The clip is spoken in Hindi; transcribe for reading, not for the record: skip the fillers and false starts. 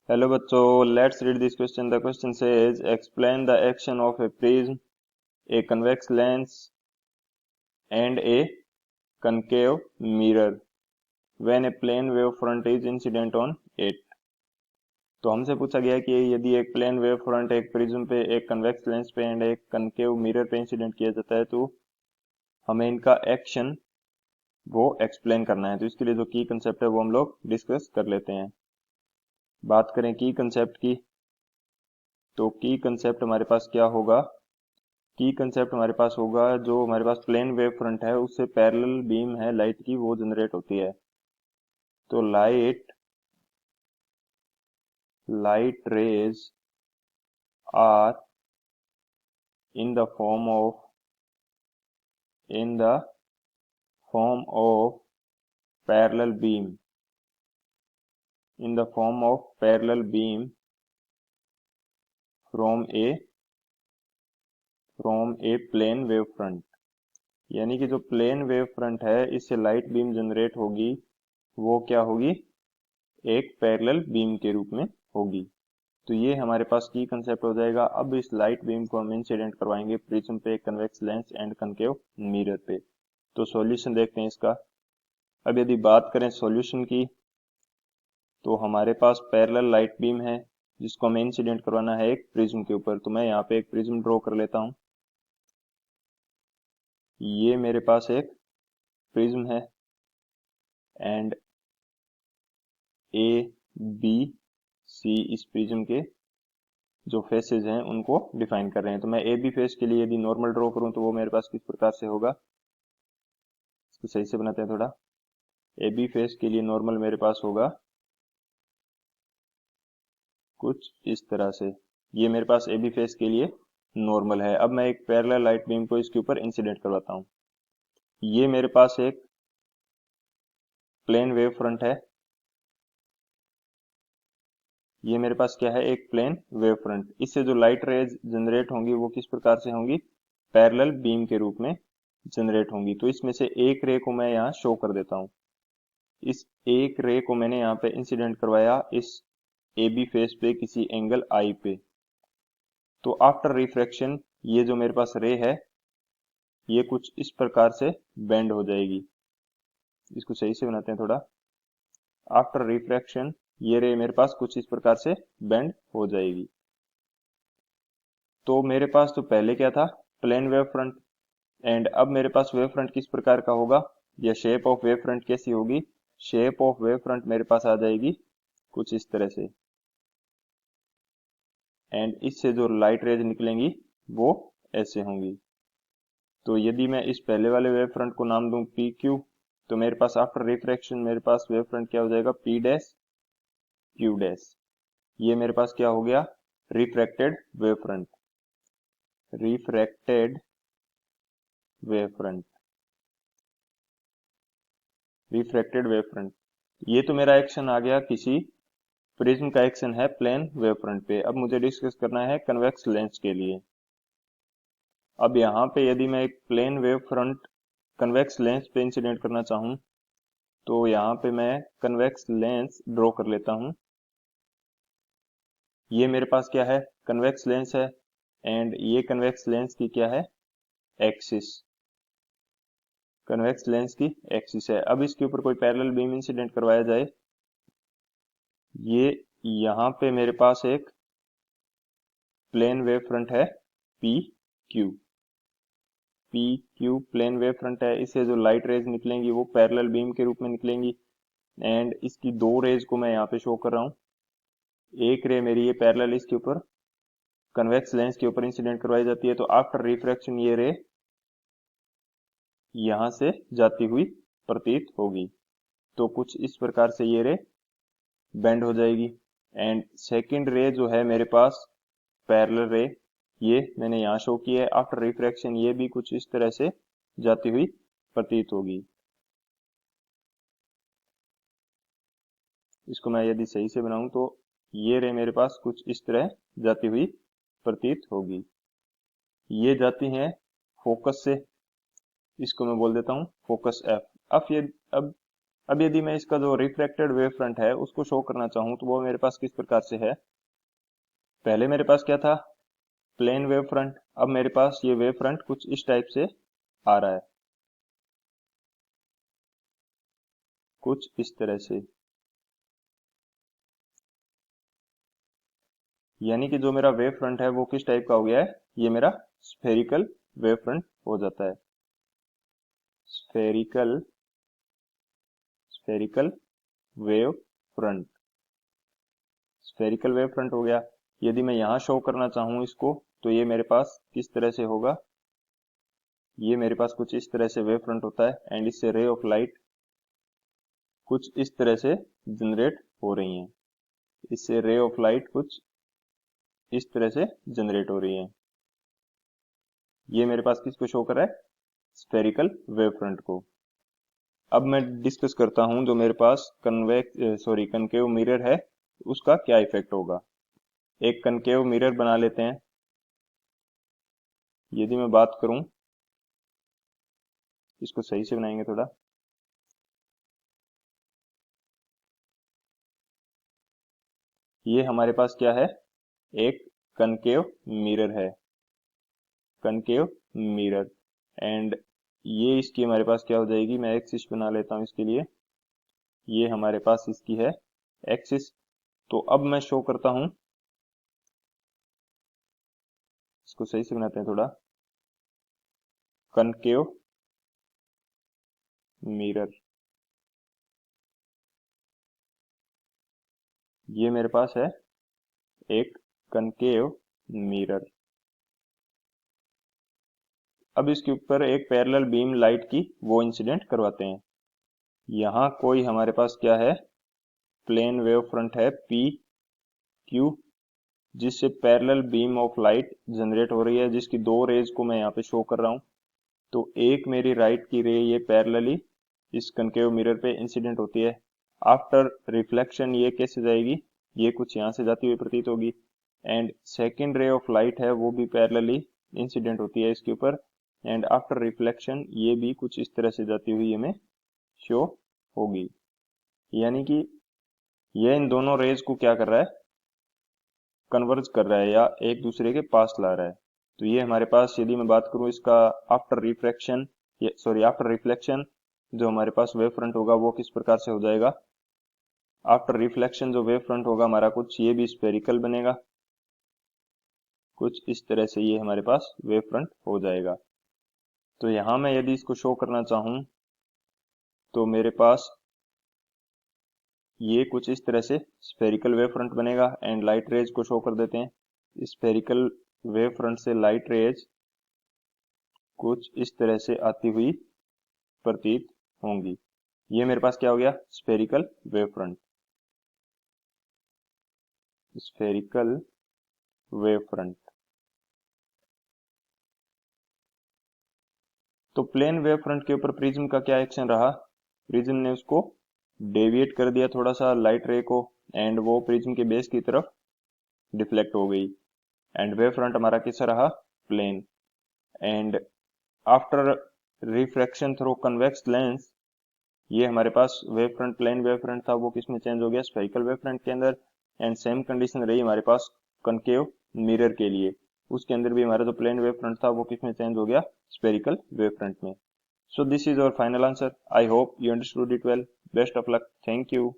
हेलो बच्चों, let's read this question. The question says explain the action of A prism, a convex lens and A concave mirror when a plane wave front is incident on it. तो हमसे पूछा गया कि यदि एक प्लेन वेव फ्रंट एक प्रिज्म पे, एक कन्वेक्स लेंस पे एंड एक कनकेव मिरर पे इंसिडेंट किया जाता है तो हमें इनका एक्शन वो एक्सप्लेन करना है. तो इसके लिए जो की कंसेप्ट है वो हम लोग डिस्कस कर लेते हैं. बात करें की कंसेप्ट की, तो की कंसेप्ट हमारे पास क्या होगा. की कंसेप्ट हमारे पास होगा, जो हमारे पास प्लेन वेव फ्रंट है उससे पैरेलल बीम है लाइट की, वो जनरेट होती है. तो light rays are in the form of in the form of parallel beam in the form of parallel beam from a plane wave front. यानी कि जो प्लेन वेव फ्रंट है इससे लाइट बीम जनरेट होगी, वो क्या होगी, एक पैरेलल बीम के रूप में होगी. तो ये हमारे पास की कंसेप्ट हो जाएगा. अब इस लाइट बीम को हम इंसिडेंट करवाएंगे प्रिज्म पे, convex lens and concave mirror पे. तो सॉल्यूशन देखते हैं इसका. अब यदि बात करें सॉल्यूशन की, तो हमारे पास पैरेलल लाइट बीम है जिसको हमें इंसिडेंट करवाना है एक प्रिज्म के ऊपर. तो मैं यहाँ पे एक प्रिज्म ड्रॉ कर लेता हूँ. ये मेरे पास एक प्रिज्म है एंड ए बी सी इस प्रिज्म के जो फेसेस हैं उनको डिफाइन कर रहे हैं. तो मैं ए बी फेस के लिए यदि नॉर्मल ड्रॉ करूं तो वो मेरे पास किस प्रकार से होगा. इसको सही से बनाते हैं थोड़ा. ए बी फेस के लिए नॉर्मल मेरे पास होगा कुछ इस तरह से. ये मेरे पास ए बी फेस के लिए नॉर्मल है. अब मैं एक पैरेलल लाइट बीम को इसके ऊपर इंसिडेंट करवाता हूँ. ये मेरे पास एक प्लेन वेव फ्रंट है. ये मेरे पास क्या है, एक प्लेन वेव फ्रंट. इससे जो लाइट रेज जनरेट होंगी वो किस प्रकार से होंगी, पैरेलल बीम के रूप में जनरेट होंगी. तो इसमें से एक रे को मैं यहाँ शो कर देता हूँ. इस एक रे को मैंने यहाँ पे इंसिडेंट करवाया इस ए बी फेस पे किसी एंगल आई पे. तो आफ्टर रिफ्रैक्शन ये जो मेरे पास रे है ये कुछ इस प्रकार से बेंड हो जाएगी. इसको सही से बनाते हैं थोड़ा. आफ्टर रिफ्रैक्शन ये रे मेरे पास कुछ इस प्रकार से बेंड हो जाएगी. तो मेरे पास तो पहले क्या था, प्लेन वेव फ्रंट. एंड अब मेरे पास वेव फ्रंट किस प्रकार का होगा, या शेप ऑफ वेव फ्रंट कैसी होगी. शेप ऑफ वेव फ्रंट मेरे पास आ जाएगी कुछ इस तरह से. एंड इससे जो लाइट रेज निकलेंगी वो ऐसे होंगी. तो यदि मैं इस पहले वाले वेव फ्रंट को नाम दूं पी क्यू, तो मेरे पास आफ्टर रिफ्रैक्शन मेरे पास वेव फ्रंट क्या हो जाएगा, पी डैश क्यू डैश. ये मेरे पास क्या हो गया, refracted wave front. Refracted wave front refracted wave front. ये तो मेरा एक्शन आ गया किसी प्रिज्म का. एक्शन है प्लेन वेव फ्रंट पे. अब मुझे डिस्कस करना है कन्वेक्स लेंस के लिए. अब यहाँ पे यदि मैं एक plane wave front convex lens पे इंसिडेंट करना चाहूँ तो यहाँ पे मैं कन्वेक्स लेंस ड्रॉ कर लेता हूँ. ये मेरे पास क्या है, कन्वेक्स लेंस है. एंड ये कन्वेक्स लेंस की क्या है, एक्सिस. कन्वेक्स लेंस की एक्सिस है. अब इसके ऊपर कोई पैरेलल बीम इंसिडेंट करवाया जाए. ये यहाँ पे मेरे पास एक प्लेन वेव फ्रंट है P Q. P Q plane wave front है. इससे जो लाइट रेज निकलेंगी वो पैरेलल बीम के रूप में निकलेंगी. एंड इसकी दो रेज को मैं यहाँ पे शो कर रहा हूँ. एक रे मेरी ये पैरेलल इसके ऊपर कन्वेक्स लेंस के ऊपर इंसिडेंट करवाई जाती है. तो आफ्टर रिफ्रैक्शन ये रे यहां से जाती हुई प्रतीत होगी. तो कुछ इस प्रकार से ये रे बेंड हो जाएगी. एंड सेकंड रे जो है मेरे पास पैरेलल रे, ये मैंने यहाँ शो की है. आफ्टर रिफ्रैक्शन ये भी कुछ इस तरह से जाती हुई प्रतीत होगी. इसको मैं यदि सही से बनाऊं तो ये रे मेरे पास कुछ इस तरह जाती हुई प्रतीत होगी. ये जाती हैं फोकस से. इसको मैं बोल देता हूँ फोकस एफ. अब अब यदि मैं इसका जो रिफ्लेक्टेड वेव फ्रंट है उसको शो करना चाहूँ तो वो मेरे पास किस प्रकार से है। पहले मेरे पास क्या था, प्लेन वेव फ्रंट। अब मेरे पास ये वेव फ्रंट कुछ इस टाइप से आ रहा है, कुछ इस तरह से। यानी कि जो मेरा वेव फ्रंट है वो किस टाइप का हो गया है, ये मेरा स्फेरिकल वेव फ्रंट हो जाता है। Spherical spherical wave front, spherical wave front हो गया। यदि मैं यहां शो करना चाहूं इसको तो ये मेरे पास किस तरह से होगा, ये मेरे पास कुछ इस तरह से वेव फ्रंट होता है एंड इससे रे ऑफ लाइट कुछ इस तरह से जनरेट हो रही हैं। इससे रे ऑफ लाइट कुछ इस तरह से जनरेट हो रही है। ये मेरे पास किसको शो कर रहा है, स्फेरिकल वेव फ्रंट को। अब मैं डिस्कस करता हूं जो मेरे पास कनकेव मिरर है उसका क्या इफेक्ट होगा। एक कनकेव मिरर बना लेते हैं। यदि मैं बात करूं, इसको सही से बनाएंगे थोड़ा। ये हमारे पास क्या है, एक कनकेव मिरर है, कनकेव मिरर। एंड ये इसकी हमारे पास क्या हो जाएगी, मैं एक्सिस बना लेता हूं इसके लिए। ये हमारे पास इसकी है एक्सिस। तो अब मैं शो करता हूं, इसको सही से बनाते हैं थोड़ा। कनकेव मिरर, ये मेरे पास है एक कनकेव मिरर। अब इसके ऊपर एक पैरेलल बीम लाइट की वो इंसिडेंट करवाते हैं। यहाँ कोई हमारे पास क्या है, प्लेन वेव फ्रंट है पी क्यू, जिससे parallel beam of light generate हो रही है, जिसकी दो रेज को मैं यहाँ पे शो कर रहा हूँ। तो एक मेरी राइट की रे ये पैरेलली इस कनकेव मिरर पे इंसिडेंट होती है। आफ्टर रिफ्लेक्शन ये कैसे जाएगी, ये कुछ यहाँ से जाती हुई प्रतीत होगी। And second ray of light है वो भी पैरेलली इंसिडेंट होती है इसके ऊपर। एंड आफ्टर रिफ्लेक्शन ये भी कुछ इस तरह से जाती हुई हमें शो होगी। यानी कि ये इन दोनों रेज को क्या कर रहा है, कन्वर्ज कर रहा है या एक दूसरे के पास ला रहा है। तो ये हमारे पास, यदि मैं बात करूं इसका आफ्टर रिफ्रैक्शन, आफ्टर रिफ्लेक्शन जो हमारे पास वेव फ्रंट होगा वो किस प्रकार से हो जाएगा। आफ्टर रिफ्लेक्शन जो वेव फ्रंट होगा हमारा कुछ ये भी स्फेरिकल बनेगा, कुछ इस तरह से ये हमारे पास वेव फ्रंट हो जाएगा। तो यहां मैं यदि इसको शो करना चाहूं तो मेरे पास ये कुछ इस तरह से स्फेरिकल वेव फ्रंट बनेगा। एंड लाइट रेज को शो कर देते हैं। स्फेरिकल वेव फ्रंट से लाइट रेज कुछ इस तरह से आती हुई प्रतीत होंगी। ये मेरे पास क्या हो गया, spherical wave front, spherical wave front. तो प्लेन वेव फ्रंट के ऊपर प्रिज्म का क्या एक्शन रहा, प्रिज्म ने उसको डेविएट कर दिया थोड़ा सा लाइट रे को, एंड वो प्रिज्म के बेस की तरफ डिफ्लेक्ट हो गई। एंड वेव फ्रंट हमारा कैसा रहा, plane. And after refraction through convex lens, ये हमारे पास wave front, plane wave front था वो किसमें चेंज हो गया, स्फेरिकल वेव फ्रंट के अंदर। एंड सेम कंडीशन रही हमारे पास कनकेव मिरर के लिए, उसके अंदर भी हमारा जो प्लेन वेव फ्रंट था वो किसमें चेंज हो गया, स्फेरिकल वेव फ्रंट में। So this is our final answer. I hope you understood it well. Best of luck, thank you.